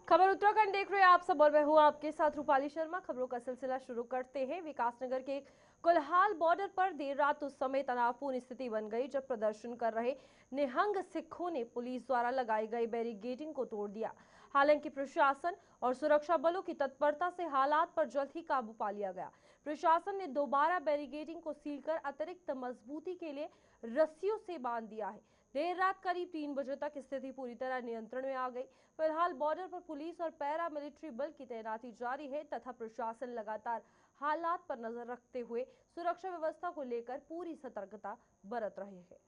खबर उत्तराखंड देख रहे हैं आप सब और मैं हूं आपके साथ रूपाली शर्मा। खबरों का सिलसिला शुरू करते हैं। विकासनगर के कुल्हाल बॉर्डर पर देर रात उस समय तनावपूर्ण स्थिति बन गई जब प्रदर्शन कर रहे निहंग सिखों ने पुलिस द्वारा लगाई गई बैरिकेडिंग को तोड़ दिया। हालांकि प्रशासन और सुरक्षा बलों की तत्परता से हालात पर जल्द ही काबू पा लिया गया। प्रशासन ने दोबारा बैरिकेडिंग को सील कर अतिरिक्त मजबूती के लिए रस्सियों से बांध दिया है। देर रात करीब 3 बजे तक स्थिति पूरी तरह नियंत्रण में आ गई। फिलहाल बॉर्डर पर पुलिस और पैरा मिलिट्री बल की तैनाती जारी है तथा प्रशासन लगातार हालात पर नजर रखते हुए सुरक्षा व्यवस्था को लेकर पूरी सतर्कता बरत रहे हैं।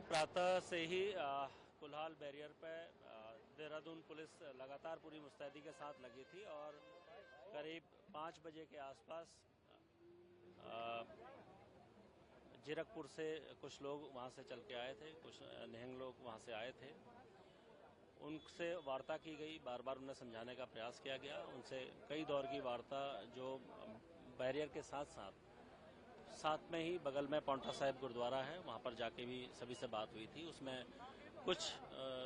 प्रातः से ही कुल्हाल बैरियर पर देहरादून पुलिस लगातार पूरी मुस्तैदी के साथ लगी थी और करीब 5 बजे के आसपास जीरकपुर से कुछ लोग वहां से चल के आए थे, कुछ निहंग लोग वहां से आए थे। उनसे वार्ता की गई, बार बार उन्हें समझाने का प्रयास किया गया। उनसे कई दौर की वार्ता जो बैरियर के साथ में ही बगल में पौंटा साहिब गुरुद्वारा है, वहां पर जाके भी सभी से बात हुई थी। उसमें कुछ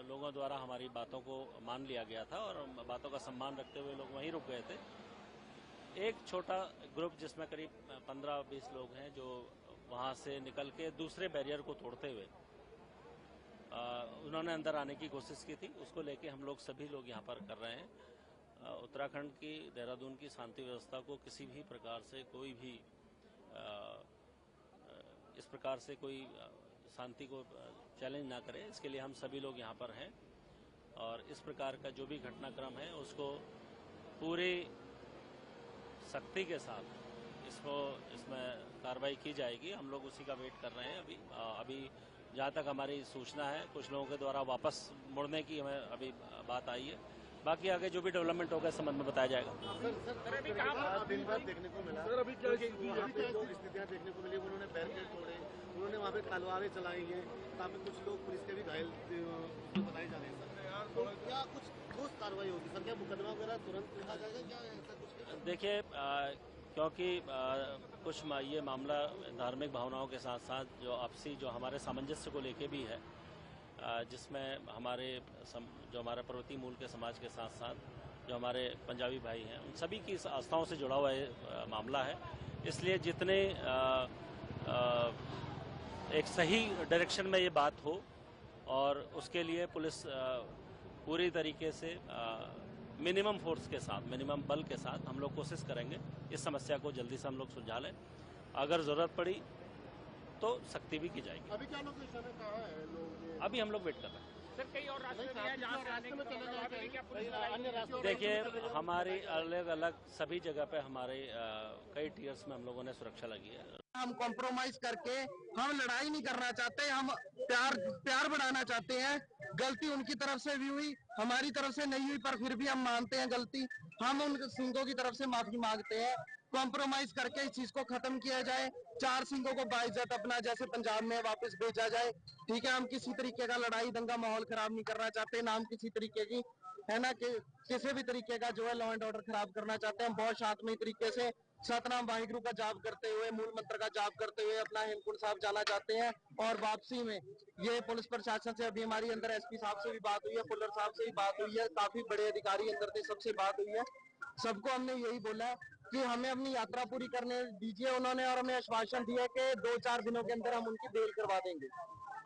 लोगों द्वारा हमारी बातों को मान लिया गया था और बातों का सम्मान रखते हुए लोग वहीं रुक गए थे। एक छोटा ग्रुप जिसमें करीब 15-20 लोग हैं जो वहां से निकल के दूसरे बैरियर को तोड़ते हुए उन्होंने अंदर आने की कोशिश की थी। उसको लेके हम लोग सभी लोग यहाँ पर कर रहे हैं। उत्तराखंड की, देहरादून की शांति व्यवस्था को किसी भी प्रकार से कोई भी इस प्रकार से कोई शांति को चैलेंज ना करे, इसके लिए हम सभी लोग यहाँ पर हैं और इस प्रकार का जो भी घटनाक्रम है उसको पूरी सख्ती के साथ इसमें कार्रवाई की जाएगी। हम लोग उसी का वेट कर रहे हैं। अभी जहाँ तक हमारी सूचना है, कुछ लोगों के द्वारा वापस मुड़ने की हमें अभी बात आई है। बाकी आगे जो भी डेवलपमेंट होगा इस संबंध में बताया जाएगा। सर अभी दिन भर देखने को मिला सर, अभी क्या जो स्थितियां देखने को मिली, उन्होंने बैरिकेड तोड़े, उन्होंने वहाँ पे तलवारें चलाई हैं, काफी कुछ लोग पुलिस के भी घायल बताए जा रहे हैं सर। तो क्या कुछ ठोस कार्रवाई होगी सर? क्या मुकदमा वगैरह तुरंत लिखा जाएगा? क्या ऐसा कुछ? देखिए, क्योंकि कुछ ये मामला धार्मिक भावनाओं के साथ साथ जो आपसी जो हमारे सामंजस्य को लेके भी है, जिसमें जो हमारे पर्वतीय मूल के समाज के साथ साथ जो हमारे पंजाबी भाई हैं, उन सभी की आस्थाओं से जुड़ा हुआ ये मामला है। इसलिए जितने एक सही डायरेक्शन में ये बात हो और उसके लिए पुलिस पूरी तरीके से मिनिमम फोर्स के साथ, मिनिमम बल के साथ हम लोग कोशिश करेंगे इस समस्या को जल्दी से हम लोग सुलझा लें। अगर जरूरत पड़ी तो सख्ती भी की जाएगी। अभी क्या लोकेशन है, कहाँ है लोग? अभी हम लोग वेट कर रहे हैं। सर कई और रास्ते भी हैं जहाँ से आने की देखिए, हमारी अलग अलग सभी जगह पे हमारे कई टीयर्स में हम लोगों ने सुरक्षा लगी है। हम कॉम्प्रोमाइज करके हम लड़ाई नहीं करना चाहते, हम प्यार बढ़ाना चाहते हैं। गलती उनकी तरफ से भी हुई, हमारी तरफ से नहीं हुई, पर फिर भी हम मानते हैं गलती। हम उन सिंगों की तरफ से माफी मांगते हैं। कॉम्प्रोमाइज करके इस चीज को खत्म किया जाए। 4 सिंगों को बाइज्जत अपना जैसे पंजाब में वापस भेजा जाए। ठीक है, हम किसी तरीके का लड़ाई दंगा माहौल खराब नहीं करना चाहते, ना हम किसी तरीके की है ना कि किसी भी तरीके का जो है लॉ एंड ऑर्डर खराब करना चाहते हैं। बहुत शांतमय तरीके से सतनाम वाहिगुरु का जाप करते हुए, मूल मंत्र का जाप करते हुए अपना हेमकुंड साहब जाना चाहते हैं। और वापसी में ये पुलिस प्रशासन से अभी हमारी अंदर एसपी साहब से भी बात हुई है, फुल्लर साहब से भी बात हुई है, काफी बड़े अधिकारी अंदर थे, सबसे बात हुई है। सबको हमने यही बोला कि हमें अपनी यात्रा पूरी करने दीजिए उन्होंने, और हमें आश्वासन दिया कि 2-4 दिनों के अंदर हम उनकी बेल करवा देंगे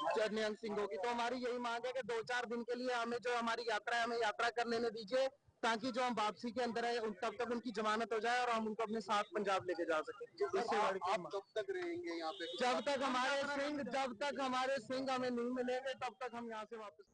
निहंग सिंहों की। तो हमारी यही मांग है कि 2-4 दिन के लिए हमें जो हमारी यात्रा है, हमें यात्रा कर लेने दीजिए, ताकि जो हम वापसी के अंदर है तब तक उनकी जमानत हो जाए और हम उनको अपने साथ पंजाब लेके जा सके। इससे आप कब तक रहेंगे यहाँ पे? जब तक हमारे सिंह हमें नहीं मिलेंगे तब तक हम यहाँ से वापस।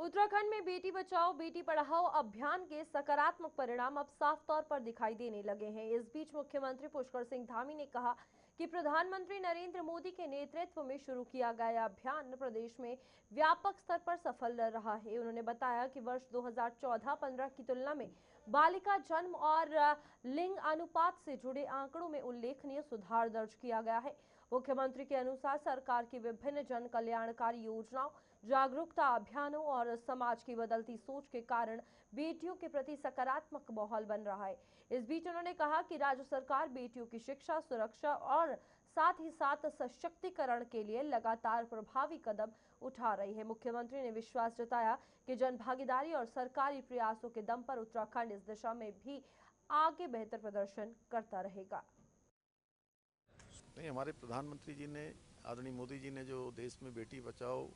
उत्तराखंड में बेटी बचाओ बेटी पढ़ाओ अभियान के सकारात्मक परिणाम अब साफ तौर पर दिखाई देने लगे हैं। इस बीच मुख्यमंत्री पुष्कर सिंह धामी ने कहा कि प्रधानमंत्री नरेंद्र मोदी के नेतृत्व में शुरू किया गया अभियान प्रदेश में व्यापक स्तर पर सफल रहा है। उन्होंने बताया कि वर्ष 2014-15 की तुलना में बालिका जन्म और लिंग अनुपात से जुड़े आंकड़ों में उल्लेखनीय सुधार दर्ज किया गया है। मुख्यमंत्री के अनुसार सरकार की विभिन्न जन कल्याणकारी योजनाओं जागरूकता अभियानों और समाज की बदलती सोच के कारण बेटियों के प्रति सकारात्मक माहौल बन रहा है। इस बीच उन्होंने कहा कि राज्य सरकार बेटियों की शिक्षा, सुरक्षा और साथ ही साथ सशक्तिकरण के लिए लगातार प्रभावी कदम उठा रही है। मुख्यमंत्री ने विश्वास जताया कि जनभागीदारी और सरकारी प्रयासों के दम पर उत्तराखंड इस दिशा में भी आगे बेहतर प्रदर्शन करता रहेगा। नहीं, हमारे प्रधानमंत्री जी ने, आदरणीय मोदी जी ने जो देश में बेटी बचाओ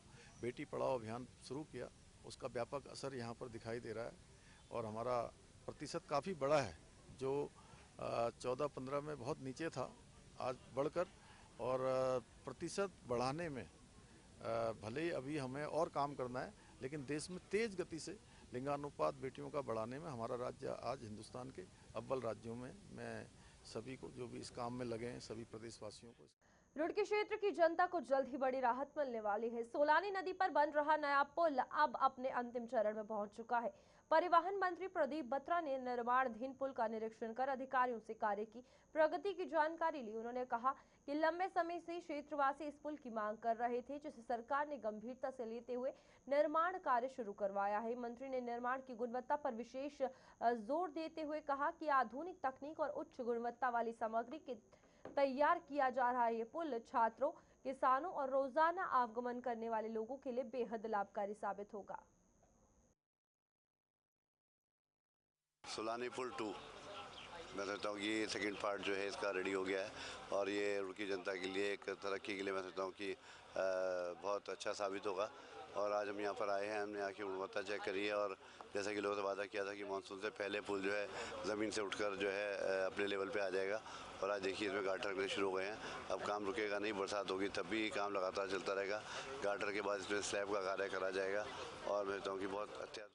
बेटी पढ़ाओ अभियान शुरू किया, उसका व्यापक असर यहाँ पर दिखाई दे रहा है और हमारा प्रतिशत काफ़ी बड़ा है, जो 14-15 में बहुत नीचे था, आज बढ़कर, और प्रतिशत बढ़ाने में भले ही अभी हमें और काम करना है, लेकिन देश में तेज गति से लिंगानुपात बेटियों का बढ़ाने में हमारा राज्य आज हिंदुस्तान के अव्वल राज्यों में। मैं सभी को जो भी इस काम में लगे हैं, सभी प्रदेशवासियों को। रुड़की क्षेत्र की जनता को जल्द ही बड़ी राहत मिलने वाली है। सोलानी नदी पर बन रहा नया पुल अब अपने अंतिम चरण में पहुंच चुका है। परिवहन मंत्री प्रदीप बत्रा ने निर्माणाधीन पुल का निरीक्षण कर अधिकारियों से कार्य की प्रगति की जानकारी ली। उन्होंने कहा कि लंबे समय से क्षेत्रवासी इस पुल की मांग कर रहे थे, जिसे सरकार ने गंभीरता से लेते हुए निर्माण कार्य शुरू करवाया है। मंत्री ने निर्माण की गुणवत्ता पर विशेष जोर देते हुए कहा कि आधुनिक तकनीक और उच्च गुणवत्ता वाली सामग्री के तैयार किया जा रहा है। ये पुल छात्रों, किसानों और रोजाना आवागमन करने वाले लोगों के लिए बेहद लाभकारी साबित होगा। सोलानी पुल 2, मैं समझता हूँ ये सेकंड पार्ट जो है इसका रेडी हो गया है और ये रुड़की जनता के लिए, एक तरक्की के लिए मैं समझता हूँ कि बहुत अच्छा साबित होगा। और आज हम यहाँ पर आए हैं, हमने यहाँ की गुणवत्ता चेक करी है और जैसा कि लोगों से वादा किया था कि मानसून से पहले पुल जो है ज़मीन से उठकर जो है अपने लेवल पे आ जाएगा। और आज देखिए इसमें गाटर लगने शुरू हो गए हैं। अब काम रुकेगा नहीं, बरसात होगी तब भी काम लगातार चलता रहेगा। गाटर के बाद इसमें स्लैब का कार्य करा जाएगा और मैं समझता हूँ कि बहुत अच्छा।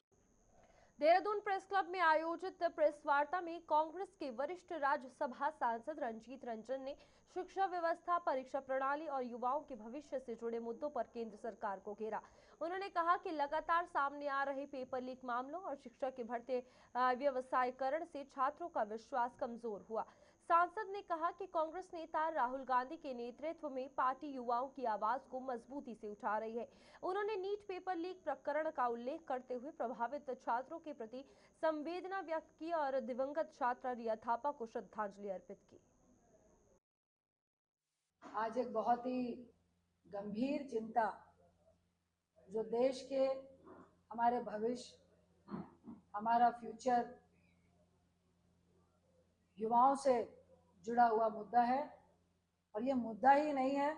देहरादून प्रेस क्लब में आयोजित प्रेस वार्ता में कांग्रेस के वरिष्ठ राज्यसभा सांसद रंजीत रंजन ने शिक्षा व्यवस्था, परीक्षा प्रणाली और युवाओं के भविष्य से जुड़े मुद्दों पर केंद्र सरकार को घेरा। उन्होंने कहा कि लगातार सामने आ रहे पेपर लीक मामलों और शिक्षा के बढ़ते व्यवसायीकरण से छात्रों का विश्वास कमजोर हुआ। सांसद ने कहा कि कांग्रेस नेता राहुल गांधी के नेतृत्व में पार्टी युवाओं की आवाज को मजबूती से उठा रही है। उन्होंने नीट पेपर लीक प्रकरण का उल्लेख करते हुए प्रभावित छात्रों के प्रति संवेदना व्यक्त की और दिवंगत छात्रा रिया थापा को श्रद्धांजलि अर्पित की। आज एक बहुत ही गंभीर चिंता जो देश के हमारे भविष्य, हमारा फ्यूचर, युवाओं से जुड़ा हुआ मुद्दा है। और ये मुद्दा ही नहीं है,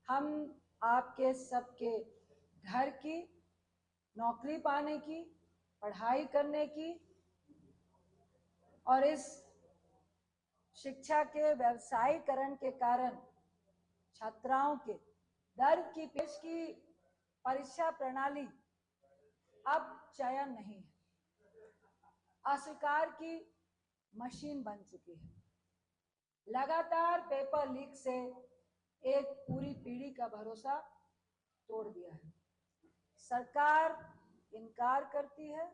हम आपके सबके घर की, नौकरी पाने की, पढ़ाई करने की और इस शिक्षा के व्यवसायीकरण के कारण छात्राओं के दर की पेश की परीक्षा प्रणाली अब चयन नहीं है, अस्वीकार की मशीन बन चुकी है। लगातार पेपर लीक से एक पूरी पीढ़ी का भरोसा तोड़ दिया है। सरकार इनकार करती है,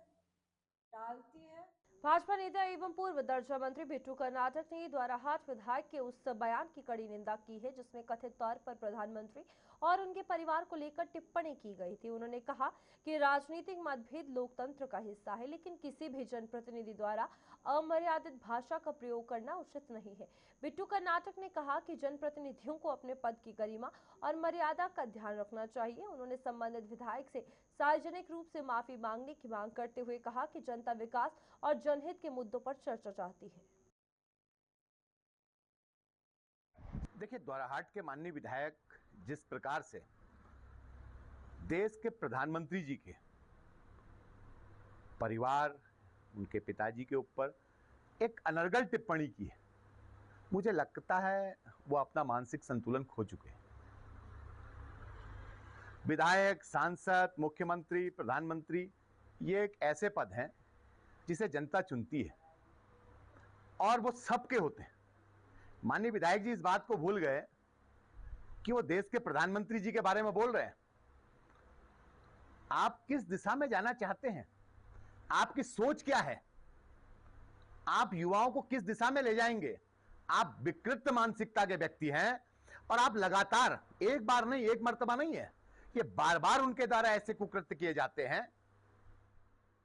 टालती है। भाजपा नेता एवं पूर्व दर्जा मंत्री बिट्टू कर्नाटक ने द्वाराहाट विधायक के उस बयान की कड़ी निंदा की है जिसमें कथित तौर पर प्रधानमंत्री और उनके परिवार को लेकर टिप्पणी की गई थी। उन्होंने कहा कि राजनीतिक मतभेद लोकतंत्र का हिस्सा है, लेकिन किसी भी जनप्रतिनिधि द्वारा अमर्यादित भाषा का प्रयोग करना उचित नहीं है। बिट्टू कर्नाटक ने कहा कि जनप्रतिनिधियों को अपने पद की गरिमा और मर्यादा का ध्यान रखना चाहिए। उन्होंने संबंधित विधायक से सार्वजनिक रूप से माफी मांगने की मांग करते हुए कहा कि जनता विकास और जनहित के मुद्दों पर चर्चा चाहती है। देखिए, द्वाराहाट के माननीय विधायक जिस प्रकार से देश के प्रधानमंत्री जी के परिवार, उनके पिताजी के ऊपर एक अनर्गल टिप्पणी की है, मुझे लगता है वो अपना मानसिक संतुलन खो चुके हैं। विधायक, सांसद, मुख्यमंत्री, प्रधानमंत्री ये एक ऐसे पद हैं जिसे जनता चुनती है और वो सबके होते हैं। माननीय विधायक जी इस बात को भूल गए कि वो देश के प्रधानमंत्री जी के बारे में बोल रहे हैं। आप किस दिशा में जाना चाहते हैं? आपकी सोच क्या है? आप युवाओं को किस दिशा में ले जाएंगे? आप विकृत मानसिकता के व्यक्ति हैं और आप लगातार, एक बार नहीं, एक मर्तबा नहीं है, कि बार बार उनके द्वारा ऐसे कुकृत्य किए जाते हैं,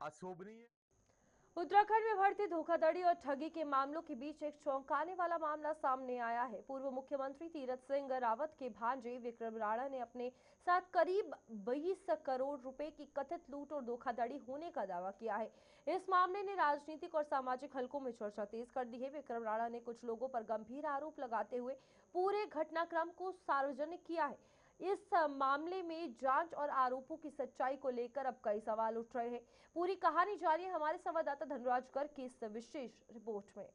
अशोभनीय। उत्तराखंड में बढ़ती धोखाधड़ी और ठगी के मामलों के बीच एक चौंकाने वाला मामला सामने आया है। पूर्व मुख्यमंत्री तीरथ सिंह रावत के भांजे विक्रम राणा ने अपने साथ करीब 20 करोड़ रुपए की कथित लूट और धोखाधड़ी होने का दावा किया है। इस मामले ने राजनीतिक और सामाजिक हलकों में चर्चा तेज कर दी है। विक्रम राणा ने कुछ लोगों पर गंभीर आरोप लगाते हुए पूरे घटनाक्रम को सार्वजनिक किया है। इस मामले में जांच और आरोपों की सच्चाई को लेकर अब कई सवाल उठ रहे हैं। पूरी कहानी जानिए हमारे संवाददाता धनराज गर्ग की इस विशेष रिपोर्ट में।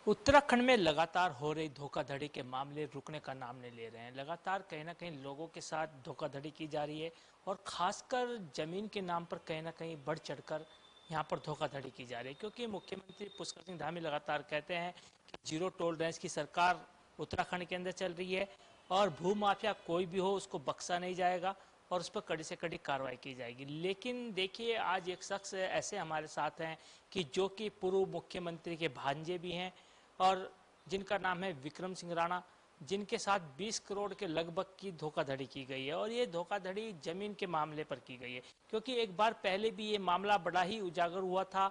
उत्तराखंड में लगातार हो रही धोखाधड़ी के मामले रुकने का नाम नहीं ले रहे हैं। लगातार कहीं ना कहीं लोगों के साथ धोखाधड़ी की जा रही है और खासकर जमीन के नाम पर कहीं ना कहीं बढ़ चढ़कर यहाँ पर धोखाधड़ी की जा रही है, क्योंकि मुख्यमंत्री पुष्कर सिंह धामी लगातार कहते हैं कि जीरो टॉलरेंस की सरकार उत्तराखंड के अंदर चल रही है और भूमाफिया कोई भी हो उसको बख्शा नहीं जाएगा और उस पर कड़ी से कड़ी कार्रवाई की जाएगी। लेकिन देखिए, आज एक शख्स ऐसे हमारे साथ हैं कि जो कि पूर्व मुख्यमंत्री के भांजे भी हैं और जिनका नाम है विक्रम सिंह राणा, जिनके साथ 20 करोड़ के लगभग की धोखाधड़ी की गई है। और ये धोखाधड़ी जमीन के मामले पर की गई है, क्योंकि एक बार पहले भी ये मामला बड़ा ही उजागर हुआ था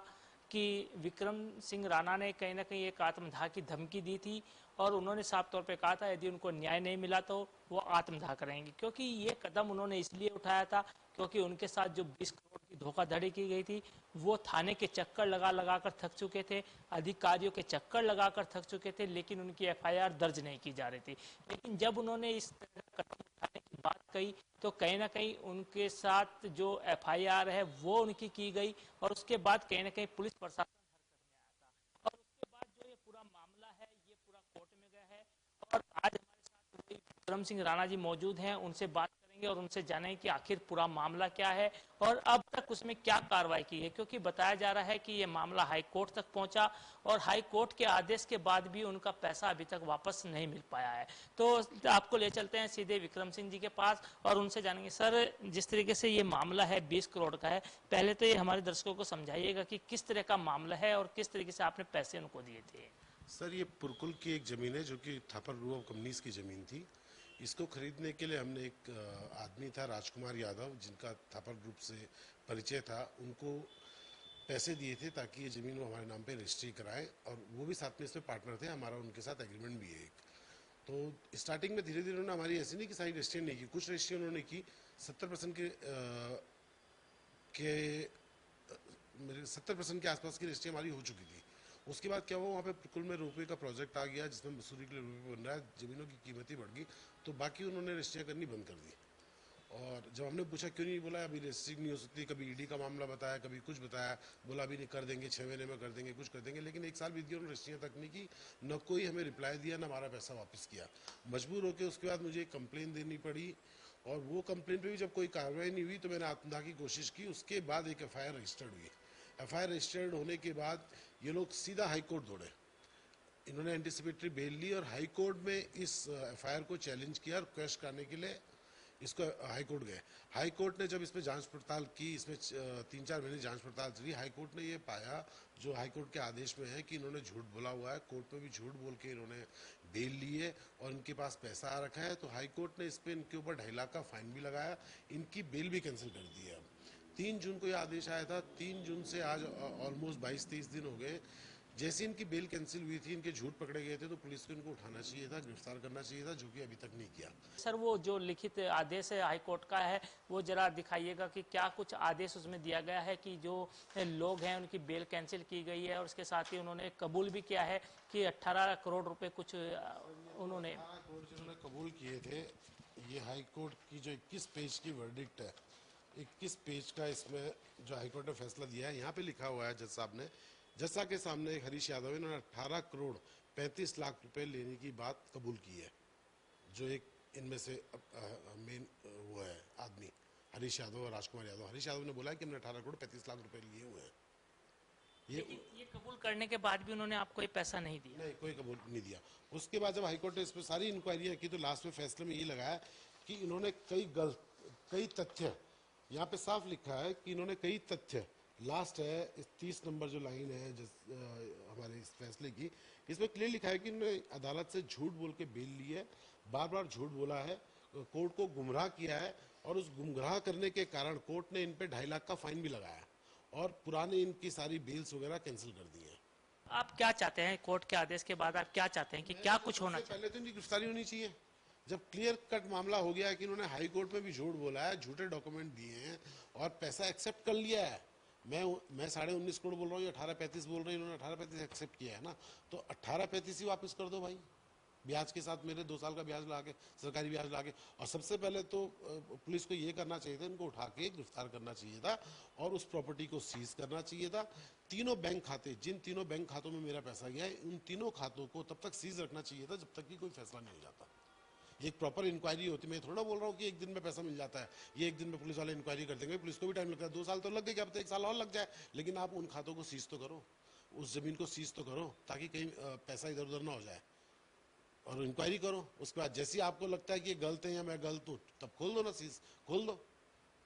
कि विक्रम सिंह राणा ने कहीं ना कहीं एक आत्मदाह की धमकी दी थी और उन्होंने साफ तौर पे कहा था यदि उनको न्याय नहीं मिला तो वो आत्मदाह करेंगे। क्योंकि ये कदम उन्होंने इसलिए उठाया था क्योंकि उनके साथ जो 20 करोड़ की धोखाधड़ी की गई थी वो थाने के चक्कर लगा कर थक चुके थे, अधिकारियों के चक्कर लगाकर थक चुके थे, लेकिन उनकी FIR दर्ज नहीं की जा रही थी। लेकिन जब उन्होंने इस तरह का कदम उठाने की बात कही तो कहीं ना कहीं उनके साथ जो FIR है वो उनकी की गई और उसके बाद कहीं ना कहीं पुलिस प्रशासन हरकत में आया था और उसके बाद जो ये पूरा मामला है ये पूरा कोर्ट में गया है। और आज हमारे साथ विक्रम सिंह राणा जी मौजूद हैं, उनसे बात करेंगे और उनसे जानेंगे कि आखिर पूरा मामला क्या है और अब तक उसमें क्या कार्रवाई की है, क्योंकि बताया जा रहा है कि ये मामला हाई कोर्ट तक पहुंचा और हाई कोर्ट के आदेश के बाद भी उनका पैसा अभी तक वापस नहीं मिल पाया है। तो आपको ले चलते हैं सीधे विक्रम सिंह जी के पास और उनसे जानेंगे। सर, जिस तरीके से ये मामला है 20 करोड़ का है, पहले तो ये हमारे दर्शकों को समझाइएगा कि किस तरह का मामला है और किस तरीके से आपने पैसे उनको दिए थे। सर, ये पुरकुल की एक ज़मीन है जो कि थापर ग्रुप ऑफ कंपनीज की ज़मीन थी। इसको खरीदने के लिए हमने एक आदमी था राजकुमार यादव, जिनका थापर ग्रुप से परिचय था, उनको पैसे दिए थे ताकि ये ज़मीन वो हमारे नाम पे रजिस्ट्री कराएं और वो भी साथ में इसमें पार्टनर थे। हमारा उनके साथ एग्रीमेंट भी है एक। तो स्टार्टिंग में धीरे धीरे उन्होंने हमारी ऐसी नहीं कि सारी रजिस्ट्री नहीं की, कुछ रजिस्ट्री उन्होंने की। 70% मेरे 70% के आसपास की रजिस्ट्री हमारी हो चुकी थी। उसके बाद क्या हुआ, वहाँ पे पुरकुल में रोपवे का प्रोजेक्ट आ गया जिसमें मसूरी के लिए रोपवे बन रहा है, ज़मीनों की कीमतें बढ़ गई तो बाकी उन्होंने रजिस्ट्रियाँ करनी बंद कर दी। और जब हमने पूछा क्यों नहीं, बोला अभी रजिस्ट्री नहीं हो सकती, कभी ED का मामला बताया, कभी कुछ बताया, बोला अभी नहीं कर देंगे, 6 महीने में कर देंगे, कुछ कर देंगे। लेकिन 1 साल बीत गया, उन्होंने रजिस्ट्रियाँ तक नहीं की, न कोई हमें रिप्लाई दिया, न हमारा पैसा वापस किया। मजबूर होकर उसके बाद मुझे एक कंप्लेन देनी पड़ी और वो कंप्लेन पर भी जब कोई कार्रवाई नहीं हुई तो मैंने आत्मदाह की कोशिश की। उसके बाद एक FIR रजिस्टर्ड हुई। FIR रजिस्टर्ड होने के बाद ये लोग सीधा हाई कोर्ट दौड़े। इन्होंने एंटिसिपेटरी बेल ली और हाई कोर्ट में इस FIR को चैलेंज किया और क्वेश्चन करने के लिए इसको हाई कोर्ट गए। हाई कोर्ट ने जब इसमें जांच पड़ताल की, इसमें 3-4 महीने जांच पड़ताल चली, हाई कोर्ट ने ये पाया, जो हाई कोर्ट के आदेश में है, कि इन्होंने झूठ बोला हुआ है। कोर्ट में भी झूठ बोल के इन्होंने बेल ली है और इनके पास पैसा आ रखा है। तो हाई कोर्ट ने इस पर इनके ऊपर 2.5 लाख का फाइन भी लगाया, इनकी बेल भी कैंसिल कर दी है। 3 जून को ये आदेश आया था, 3 जून से आज ऑलमोस्ट 22-23 दिन हो गए। जैसे इनकी बेल कैंसिल हुई थी, इनके झूठ पकड़े गए थे, तो पुलिस को इनको उठाना चाहिए था, गिरफ्तार करना चाहिए था, जो कि अभी तक नहीं किया। सर, वो जो लिखित आदेश है हाई कोर्ट का है, वो जरा दिखाइएगा कि क्या कुछ आदेश उसमें दिया गया है कि जो लोग हैं उनकी बेल कैंसिल की गई है और उसके साथ ही उन्होंने कबूल भी किया है कि 18 करोड़ रुपए कुछ उन्होंने कबूल किए थे। ये हाई कोर्ट की जो 21 पेज की वर्डिक्ट है, 21 पेज का इसमें जो हाई कोर्ट ने फैसला दिया है, यहाँ पे लिखा हुआ है जज साहब ने, जज साहब के सामने हरीश यादव इन्होंने 18 करोड़ 35 लाख रुपए लेने की बात कबूल की है। जो एक इनमें से मेन वो है आदमी हरीश यादव और राजकुमार यादव। हरीश यादव ने बोला है कि हमने 18 करोड़ 35 लाख रुपए लिए हुए हैं। ये कबूल करने के बाद भी उन्होंने आपको ये पैसा नहीं दिया? नहीं, कोई कबूल नहीं दिया। उसके बाद जब हाईकोर्ट ने इस पर सारी इंक्वायरियाँ की तो लास्ट में फैसले में ये लगाया कि इन्होंने कई तथ्य, यहाँ पे साफ लिखा है कि इन्होंने कई तथ्य लास्ट है इस 30 नंबर जो लाइन है हमारे इस फैसले की, इसमें क्लियर लिखा है कि इन्होंने अदालत से झूठ बोल के बेल ली है, बार बार झूठ बोला है, कोर्ट को गुमराह किया है, और उस गुमराह करने के कारण कोर्ट ने इन पे 2.5 लाख का फाइन भी लगाया और पुरानी इनकी सारी बेल्स वगैरह कैंसिल कर दी है। आप क्या चाहते हैं कोर्ट के आदेश के बाद, आप क्या चाहते हैं कि क्या कुछ होना चाहिए? पहले तो इनकी गिरफ्तारी होनी चाहिए। जब क्लियर कट मामला हो गया है कि इन्होंने हाई कोर्ट में भी झूठ बोला है, झूठे डॉक्यूमेंट दिए हैं और पैसा एक्सेप्ट कर लिया है, मैं 19.5 करोड़ बोल रहा हूँ, 1835 बोल रहे हैं, इन्होंने 1835 एक्सेप्ट किया है ना, तो 1835 ही वापस कर दो भाई, ब्याज के साथ, मेरे 2 साल का ब्याज ला के, सरकारी ब्याज ला के। और सबसे पहले तो पुलिस को ये करना चाहिए था, इनको उठा के गिरफ्तार करना चाहिए था और उस प्रॉपर्टी को सीज करना चाहिए था। तीनों बैंक खाते, जिन तीनों बैंक खातों में मेरा पैसा गया है, उन तीनों खातों को तब तक सीज रखना चाहिए था जब तक कि कोई फैसला नहीं हो जाता। ये एक प्रॉपर इंक्वायरी होती है। मैं थोड़ा बोल रहा हूँ कि एक दिन में पैसा मिल जाता है, ये एक दिन में पुलिस वाले इंक्वायरी कर देंगे, पुलिस को भी टाइम लगता है, 2 साल तो लग गए, क्या पता 1 साल और लग जाए, लेकिन आप उन खातों को सीज तो करो, उस जमीन को सीज तो करो, ताकि कहीं पैसा इधर उधर ना हो जाए, और इंक्वायरी करो। उसके बाद जैसे आपको लगता है कि ये गलत है या मैं गलत हूँ, तब खोल दो ना, सीज खोल दो,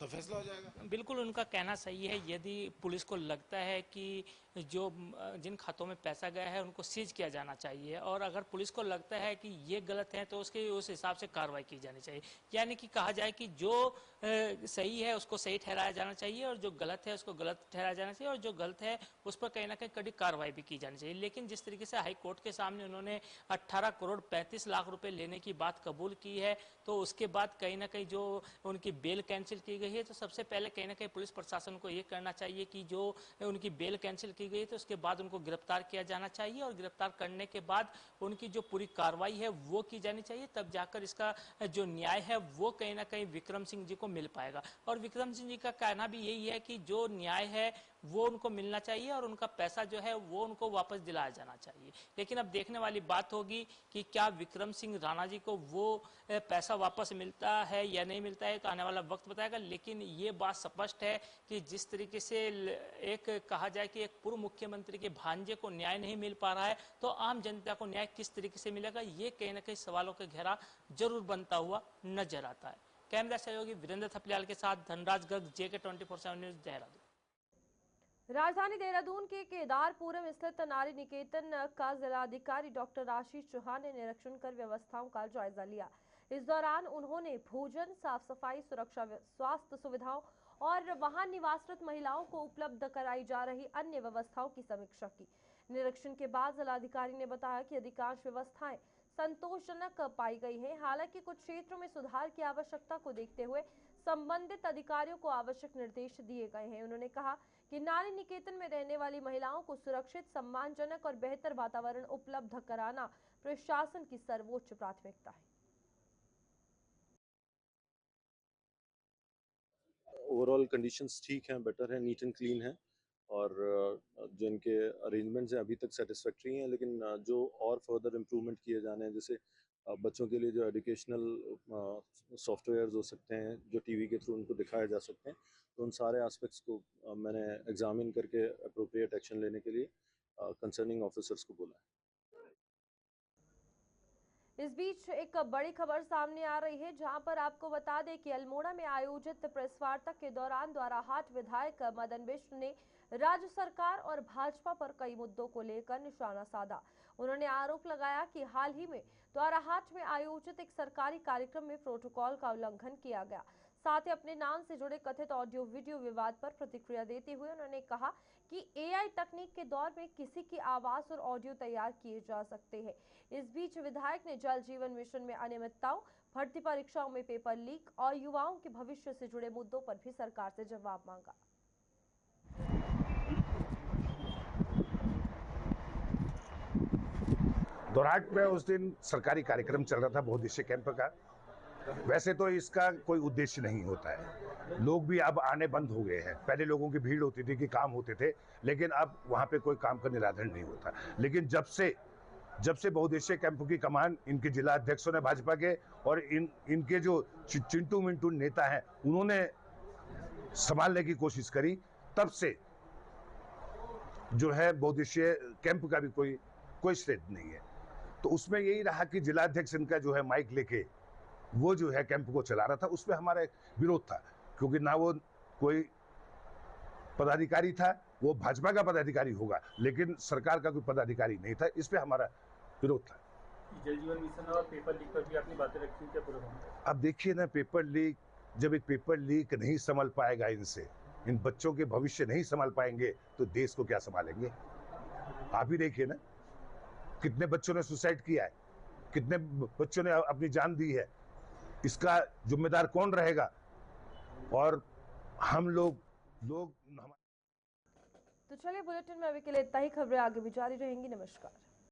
तब फैसला हो जाएगा। बिल्कुल उनका कहना सही है। यदि पुलिस को लगता है कि जो जिन खातों में पैसा गया है उनको सीज किया जाना चाहिए, और अगर पुलिस को लगता है कि ये गलत है तो उसके उस हिसाब से कार्रवाई की जानी चाहिए। यानी कि कहा जाए कि जो सही है उसको सही ठहराया जाना चाहिए और जो गलत है उसको गलत ठहराया जाना चाहिए, और जो गलत है उस पर कहीं ना कहीं कड़ी कार्रवाई भी की जानी चाहिए। लेकिन जिस तरीके से हाई कोर्ट के सामने उन्होंने 18 करोड़ 35 लाख रुपए लेने की बात कबूल की है, तो उसके बाद कहीं ना कहीं जो उनकी बेल कैंसिल की गई है, तो सबसे पहले कहीं ना कहीं पुलिस प्रशासन को ये करना चाहिए कि जो उनकी बेल कैंसिल की गई तो उसके बाद उनको गिरफ्तार किया जाना चाहिए, और गिरफ्तार करने के बाद उनकी जो पूरी कार्रवाई है वो की जानी चाहिए। तब जाकर इसका जो न्याय है वो कहीं ना कहीं विक्रम सिंह जी को मिल पाएगा। और विक्रम सिंह जी का कहना भी यही है कि जो न्याय है वो उनको मिलना चाहिए और उनका पैसा जो है वो उनको वापस दिलाया जाना चाहिए। लेकिन अब देखने वाली बात होगी कि क्या विक्रम सिंह राणा जी को वो पैसा वापस मिलता है या नहीं मिलता है, तो आने वाला वक्त बताएगा। लेकिन ये बात स्पष्ट है कि जिस तरीके से एक कहा जाए कि एक पूर्व मुख्यमंत्री के भांजे को न्याय नहीं मिल पा रहा है, तो आम जनता को न्याय किस तरीके से मिलेगा, ये कहीं ना कहीं सवालों का घेरा जरूर बनता हुआ नजर आता है। कैमरा सहयोगी वीरेंद्र थपलियाल के साथ धनराज गर्ग, JK 24/7 न्यूज, देहरादून। राजधानी देहरादून के केदारपुरम स्थित नारी निकेतन का जिलाधिकारी डॉक्टर आशीष चौहान ने निरीक्षण कर व्यवस्थाओं का जायजा लिया। इस दौरान उन्होंने भोजन, साफ सफाई, सुरक्षा, स्वास्थ्य सुविधाओं और वहां निवासरत महिलाओं को उपलब्ध कराई जा रही अन्य व्यवस्थाओं की समीक्षा की। निरीक्षण के बाद जिलाधिकारी ने बताया कि अधिकांश व्यवस्थाएं संतोषजनक पाई गई हैं। हालांकि कुछ क्षेत्रों में सुधार की आवश्यकता को देखते हुए संबंधित अधिकारियों को आवश्यक निर्देश दिए गए हैं। उन्होंने कहा कि नारी निकेतन में रहने वाली महिलाओं को सुरक्षित, सम्मानजनक और बेहतर वातावरण उपलब्ध कराना प्रशासन की सर्वोच्च प्राथमिकता है। ओवरऑल कंडीशंस ठीक हैं, बेटर है, नीट एंड क्लीन है, और जो इनके अरेंजमेंट्स हैं अभी तक सेटिस्फैक्ट्री हैं, लेकिन जो और फर्दर इम्प्रूवमेंट किए जाने हैं, जैसे बच्चों के लिए जो एजुकेशनल सॉफ्टवेयर्स हो सकते हैं जो टीवी के थ्रू उनको दिखाए जा सकते हैं, तो उन सारे एस्पेक्ट्स को मैंने एग्जामिन करके अप्रोप्रिएट एक्शन लेने के लिए कंसर्निंग ऑफिसर्स को बोला है। इस बीच एक बड़ी खबर सामने आ रही है, जहां पर आपको बता दें कि अल्मोड़ा में आयोजित प्रेस वार्ता के दौरान द्वाराहाट विधायक मदन मिश्र ने राज्य सरकार और भाजपा पर कई मुद्दों को लेकर निशाना साधा। उन्होंने आरोप लगाया कि हाल ही में द्वाराहाट में आयोजित एक सरकारी कार्यक्रम में प्रोटोकॉल का उल्लंघन किया गया। साथ ही अपने नाम से जुड़े कथित ऑडियो वीडियो विवाद पर प्रतिक्रिया देते हुए उन्होंने कहा कि AI तकनीक के दौर में किसी की आवाज और ऑडियो तैयार किए जा सकते हैं। इस बीच विधायक ने जल जीवन मिशन में अनियमितताओं, भर्ती परीक्षाओं में पेपर लीक और युवाओं के भविष्य से जुड़े मुद्दों पर भी सरकार से जवाब मांगा। द्वाराहाट में उस दिन सरकारी कार्यक्रम चल रहा था बहुउद्देशीय कैंप का। वैसे तो इसका कोई उद्देश्य नहीं होता है, लोग भी अब आने बंद हो गए हैं। पहले लोगों की भीड़ होती थी कि काम होते थे, लेकिन अब वहाँ पे कोई काम का निराधन नहीं होता। लेकिन जब से बहुउद्देशीय कैंप की कमान इनके जिला अध्यक्षों ने भाजपा के और इनके जो चिंटू मिंटू नेता हैं उन्होंने संभालने की कोशिश करी, तब से जो है बहुउद्देशीय कैंप का भी कोई श्रेय नहीं है। तो उसमें यही रहा कि जिलाध्यक्ष इनका जो है माइक लेके वो जो है कैंप को चला रहा था, उसमें हमारा एक विरोध था, क्योंकि ना वो कोई पदाधिकारी था वो भाजपा का पदाधिकारी होगा, लेकिन सरकार का कोई पदाधिकारी नहीं था। इस पे हमारा विरोध था। जल जीवन मिशन और पेपर लीक पर भी आपने बातें रखी, क्या पूरा मामला? अब देखिए ना, पेपर लीक, जब एक पेपर लीक नहीं संभल पाएगा, इनसे इन बच्चों के भविष्य नहीं संभाल पाएंगे तो देश को क्या संभालेंगे? आप ही देखिए ना, कितने बच्चों ने सुसाइड किया है, कितने बच्चों ने अपनी जान दी है, इसका जिम्मेदार कौन रहेगा? और हम लोग तो चलिए, बुलेटिन में अभी के लिए इतना ही। खबरें आगे भी जारी रहेंगी। नमस्कार।